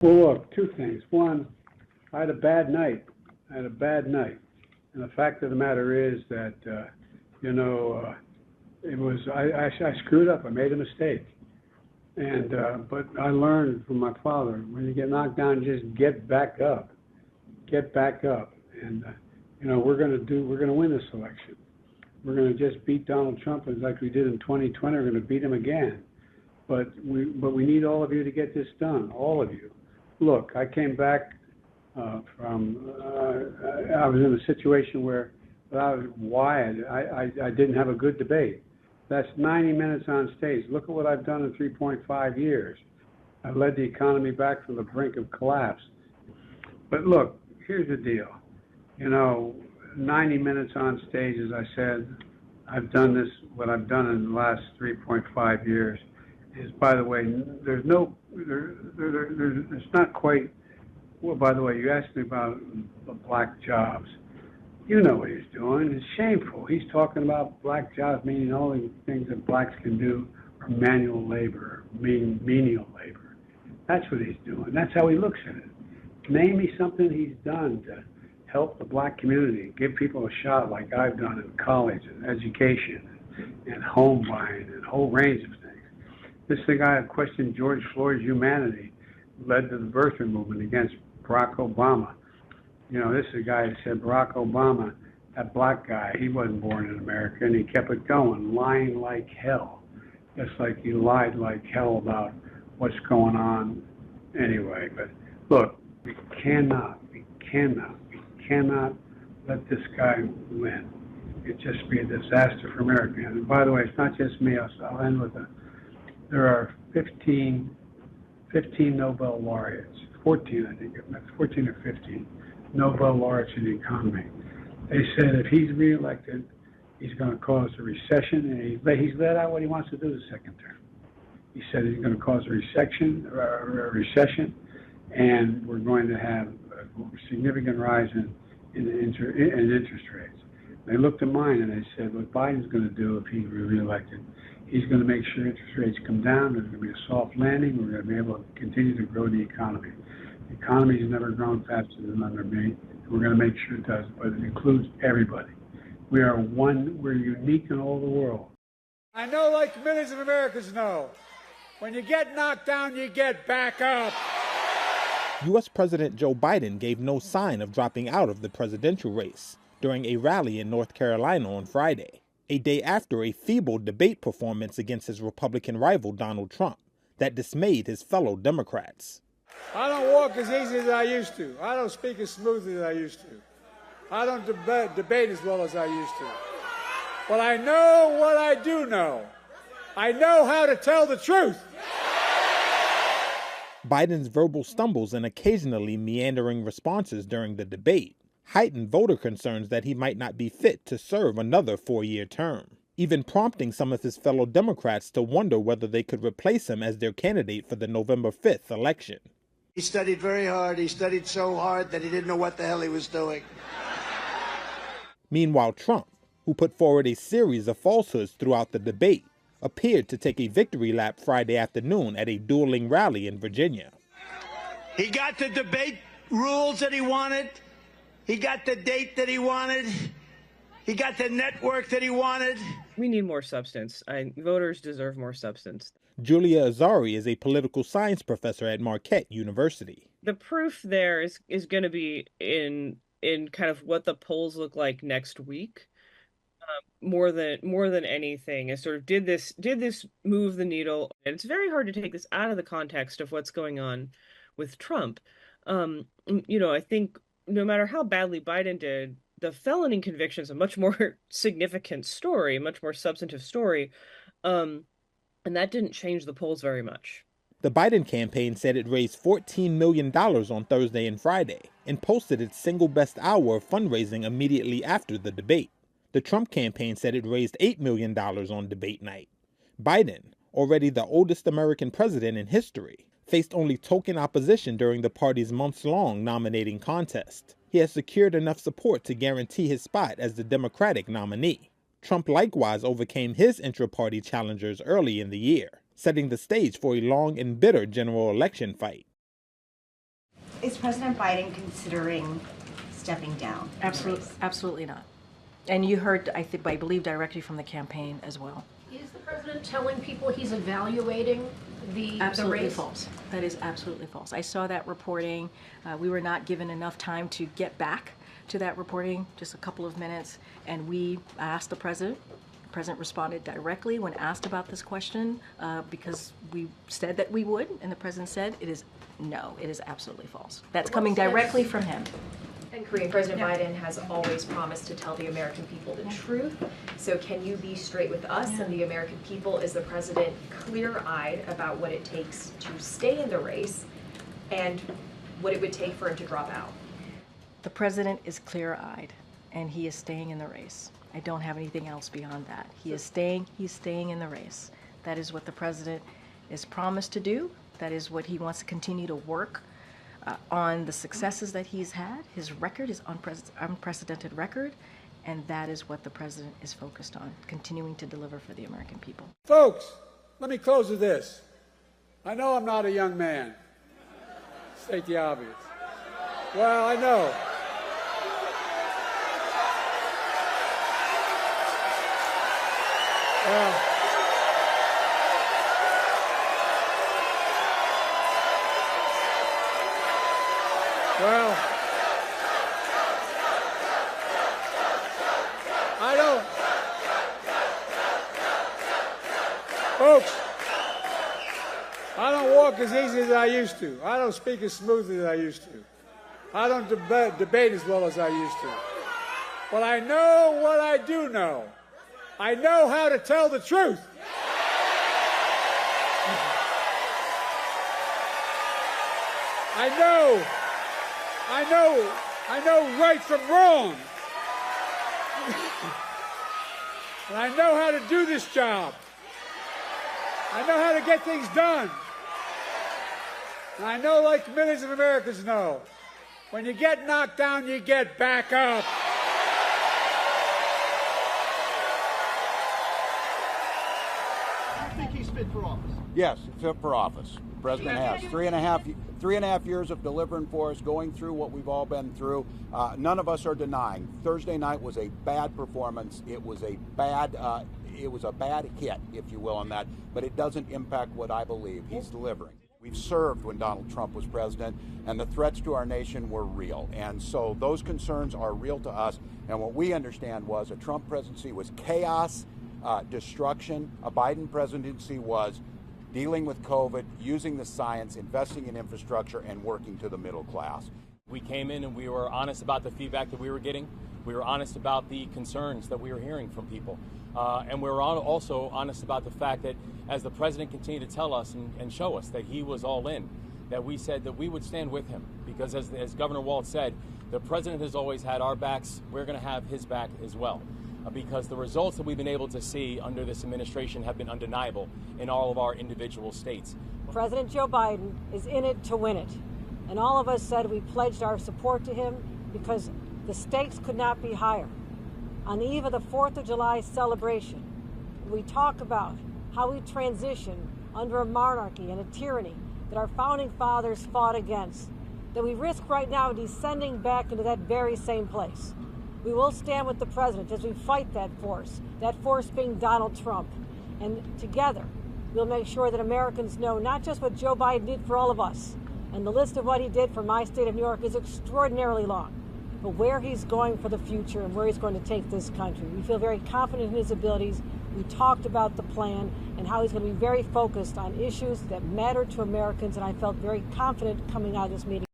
Well, look, two things. One, I had a bad night. And the fact of the matter is that, it was, I screwed up. I made a mistake. And, but I learned from my father, when you get knocked down, just get back up. Get back up. And, we're going to win this election. We're going to just beat Donald Trump like we did in 2020. We're going to beat him again. But we need all of you to get this done, all of you. Look, I came back I was in a situation where I didn't have a good debate. That's 90 minutes on stage. Look at what I've done in 3.5 years. I led the economy back from the brink of collapse. But look, here's the deal. 90 minutes on stage, as I said, I've done this, what I've done in the last 3.5 years is, by the way, there's not quite, well, by the way, you asked me about the black jobs. You know what he's doing. It's shameful. He's talking about black jobs, meaning all the things that blacks can do are manual labor, menial labor. That's what he's doing. That's how he looks at it. Name me something he's done to help the black community, give people a shot like I've done in college and education and home buying and a whole range of things. This is the guy that questioned George Floyd's humanity, led to the birther movement against Barack Obama. This is a guy that said Barack Obama, that black guy, he wasn't born in America, and he kept it going, lying like hell. Just like he lied like hell about what's going on anyway. But look, we cannot let this guy win. It'd just be a disaster for America. And by the way, it's not just me. I'll end with there are 15 Nobel laureates, 14, I think, 14 or 15 Nobel laureates in the economy. They said if he's reelected, he's going to cause a recession, and he's let out what he wants to do the second term. He said he's going to cause a recession, and we're going to have a significant rise in interest rates. They looked at mine and they said, what Biden's going to do if he's reelected, he's going to make sure interest rates come down, there's going to be a soft landing, we're going to be able to continue to grow the economy. The economy has never grown faster than under me, and we're going to make sure it does, but it includes everybody. We're unique in all the world. I know, like millions of Americans know, when you get knocked down, you get back up. U.S. President Joe Biden gave no sign of dropping out of the presidential race during a rally in North Carolina on Friday, a day after a feeble debate performance against his Republican rival Donald Trump that dismayed his fellow Democrats. I don't walk as easy as I used to. I don't speak as smoothly as I used to. I don't debate as well as I used to. But I know what I do know. I know how to tell the truth. Biden's verbal stumbles and occasionally meandering responses during the debate heightened voter concerns that he might not be fit to serve another 4-year term, even prompting some of his fellow Democrats to wonder whether they could replace him as their candidate for the November 5th election. He studied very hard. He studied so hard that he didn't know what the hell he was doing. Meanwhile, Trump, who put forward a series of falsehoods throughout the debate, appeared to take a victory lap Friday afternoon at a dueling rally in Virginia. He got the debate rules that he wanted. He got the date that he wanted. He got the network that he wanted. We need more substance. Voters deserve more substance. Julia Azari is a political science professor at Marquette University. The proof there is going to be in kind of what the polls look like next week. More than anything, is sort of did this move the needle? And it's very hard to take this out of the context of what's going on with Trump. I think no matter how badly Biden did, the felony conviction is a much more significant story, much more substantive story, and that didn't change the polls very much. The Biden campaign said it raised $14 million on Thursday and Friday and posted its single best hour of fundraising immediately after the debate. The Trump campaign said it raised $8 million on debate night. Biden, already the oldest American president in history, faced only token opposition during the party's months-long nominating contest. He has secured enough support to guarantee his spot as the Democratic nominee. Trump likewise overcame his intra-party challengers early in the year, setting the stage for a long and bitter general election fight. Is President Biden considering stepping down? Absolutely not. And you heard, I believe, directly from the campaign as well. Is the president telling people he's evaluating the race? False. That is absolutely false. I saw that reporting. We were not given enough time to get back to that reporting, just a couple of minutes, and we asked the president. The president responded directly when asked about this question because we said that we would, and the president said it is absolutely false. That's coming directly from him. And Korean President Biden has always promised to tell the American people the truth. So can you be straight with us and the American people? Is the president clear-eyed about what it takes to stay in the race and what it would take for him to drop out? The president is clear-eyed, and he is staying in the race. I don't have anything else beyond that. He's staying in the race. That is what the president is promised to do. That is what he wants to continue to work on the successes that he's had. His record is unprecedented record, and that is what the president is focused on, continuing to deliver for the American people. Folks, let me close with this. I know I'm not a young man. State the obvious. Well, I know. Well, I don't. Folks, I don't walk as easy as I used to. I don't speak as smoothly as I used to. I don't debate as well as I used to. But I know what I do know. I know how to tell the truth. I know right from wrong. And I know how to do this job. I know how to get things done. And I know, like millions of Americans know, when you get knocked down, you get back up. Do you think he's fit for office? Yes, fit for office. The president has three and a half years of delivering for us, going through what we've all been through. None of us are denying. Thursday night was a bad performance. It was a bad hit, if you will, on that. But it doesn't impact what I believe he's delivering. We've served when Donald Trump was president, and the threats to our nation were real. And so those concerns are real to us. And what we understand was a Trump presidency was chaos, destruction. A Biden presidency was dealing with COVID, using the science, investing in infrastructure, and working to the middle class. We came in and we were honest about the feedback that we were getting. We were honest about the concerns that we were hearing from people. And we were also honest about the fact that as the president continued to tell us and show us that he was all in, that we said that we would stand with him. Because as Governor Walz said, the president has always had our backs. We're going to have his back as well. Because the results that we've been able to see under this administration have been undeniable in all of our individual states. President Joe Biden is in it to win it. And all of us said we pledged our support to him because the stakes could not be higher. On the eve of the 4th of July celebration, we talk about how we transition under a monarchy and a tyranny that our founding fathers fought against, that we risk right now descending back into that very same place. We will stand with the president as we fight that force being Donald Trump. And together, we'll make sure that Americans know not just what Joe Biden did for all of us, and the list of what he did for my state of New York is extraordinarily long, but where he's going for the future and where he's going to take this country. We feel very confident in his abilities. We talked about the plan and how he's going to be very focused on issues that matter to Americans, and I felt very confident coming out of this meeting.